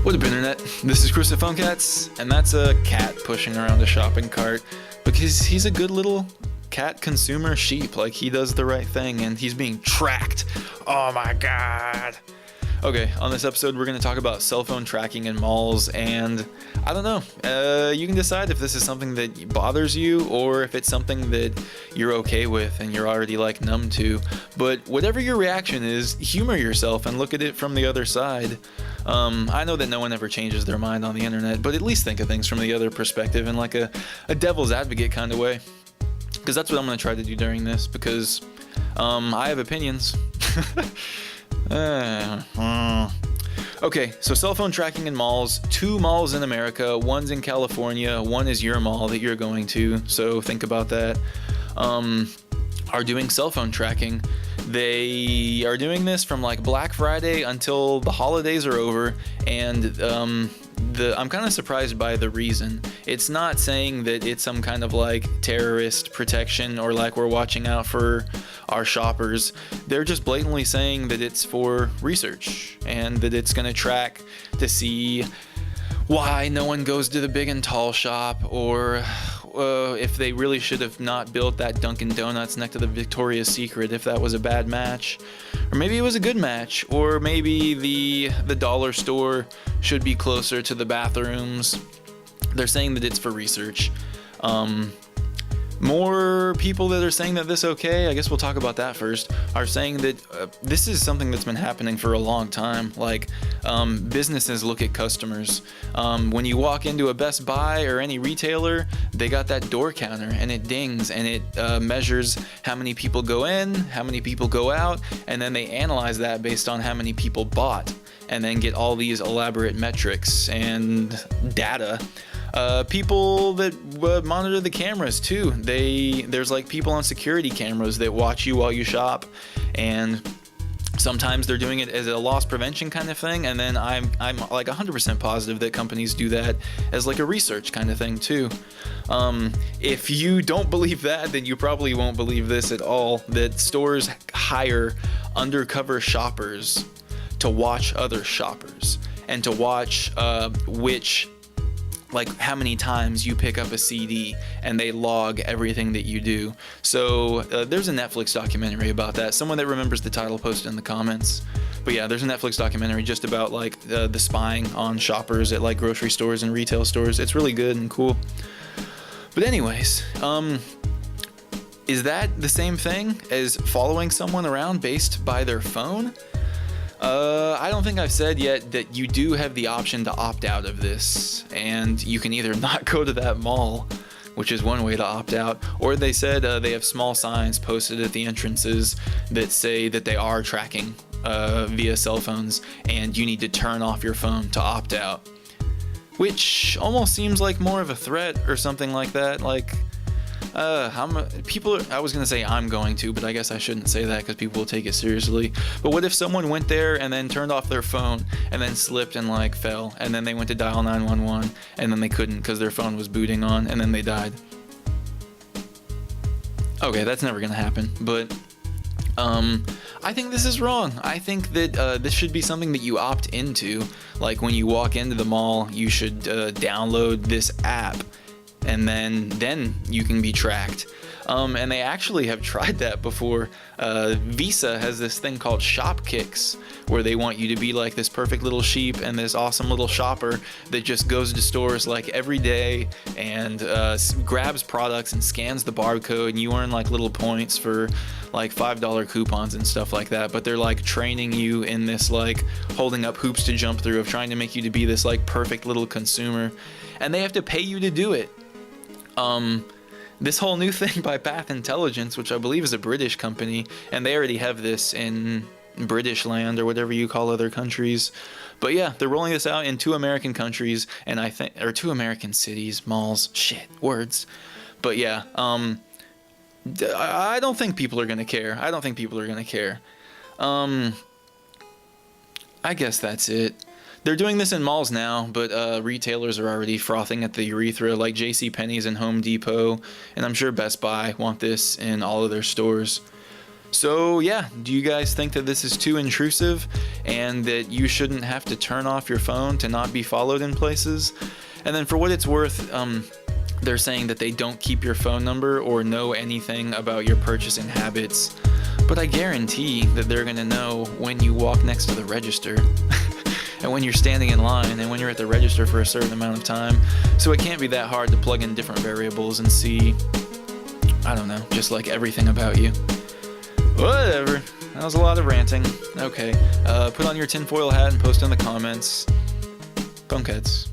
What up, Internet? This is Chris at Phone Cats, and that's a cat pushing around a shopping cart because he's a good little cat consumer sheep. Like, he does the right thing, and he's being tracked. Oh my god. Okay, on this episode, we're going to talk about cell phone tracking in malls, and I don't know. You can decide if this is something that bothers you or if it's something that you're okay with and you're already, like, numb to. But whatever your reaction is, humor yourself and look at it from the other side. I know that no one ever changes their mind on the internet, but at least think of things from the other perspective in, like, a devil's advocate kind of way. Because that's what I'm going to try to do during this, because I have opinions. Okay, so cell phone tracking in malls. 2 malls in America. One's in California. One is your mall that you're going to. So think about that. Are doing cell phone tracking. They are doing this from like Black Friday until the holidays are over, and I'm kind of surprised by the reason. It's not saying that it's some kind of like terrorist protection or like we're watching out for our shoppers. They're just blatantly saying that it's for research and that it's going to track to see why no one goes to the big and tall shop, or if they really should have not built that Dunkin' Donuts next to the Victoria's Secret if that was a bad match. Or maybe it was a good match, or maybe the dollar store should be closer to the bathrooms. They're saying that it's for research. More people that are saying that this okay, I guess we'll talk about that first, are saying that this is something that's been happening for a long time. Like, businesses look at customers. When you walk into a Best Buy or any retailer, they got that door counter and it dings and it measures how many people go in, how many people go out, and then they analyze that based on how many people bought, and then get all these elaborate metrics and data. People that monitor the cameras too. There's like people on security cameras that watch you while you shop, and sometimes they're doing it as a loss prevention kind of thing, and then I'm like 100% positive that companies do that as like a research kind of thing too. If you don't believe that, then you probably won't believe this at all, that stores hire undercover shoppers to watch other shoppers and to watch like how many times you pick up a CD, and they log everything that you do. So there's a Netflix documentary about that. Someone that remembers the title, post it in the comments. But yeah, there's a Netflix documentary just about like the spying on shoppers at like grocery stores and retail stores. It's really good and cool. But anyways, is that the same thing as following someone around based by their phone? I don't think I've said yet that you do have the option to opt out of this, and you can either not go to that mall, which is one way to opt out, or they said they have small signs posted at the entrances that say that they are tracking via cell phones, and you need to turn off your phone to opt out, which almost seems like more of a threat or something like that. Like, I was gonna say I'm going to, but I guess I shouldn't say that because people will take it seriously. But what if someone went there and then turned off their phone and then slipped and like fell, and then they went to dial 911 and then they couldn't because their phone was booting on, and then they died? Okay, that's never gonna happen, but I think this is wrong. I think that this should be something that you opt into. Like, when you walk into the mall, you should download this app, and then you can be tracked. And they actually have tried that before. Visa has this thing called Shopkicks, where they want you to be like this perfect little sheep and this awesome little shopper that just goes to stores like every day and grabs products and scans the barcode, and you earn like little points for like $5 coupons and stuff like that. But they're like training you in this like holding up hoops to jump through of trying to make you to be this like perfect little consumer, and they have to pay you to do it. This whole new thing by Path Intelligence, which I believe is a British company, and they already have this in British land or whatever you call other countries. But yeah, they're rolling this out in 2 American countries, and or 2 American cities, malls, shit, words. But yeah, I don't think people are gonna care. I guess that's it. They're doing this in malls now, but retailers are already frothing at the urethra, like JCPenney's and Home Depot, and I'm sure Best Buy want this in all of their stores. So yeah, do you guys think that this is too intrusive and that you shouldn't have to turn off your phone to not be followed in places? And then for what it's worth, they're saying that they don't keep your phone number or know anything about your purchasing habits. But I guarantee that they're gonna know when you walk next to the register and when you're standing in line and when you're at the register for a certain amount of time. So it can't be that hard to plug in different variables and see, I don't know, just like everything about you. Whatever. That was a lot of ranting. Okay. Put on your tinfoil hat and post in the comments. Pumpkins.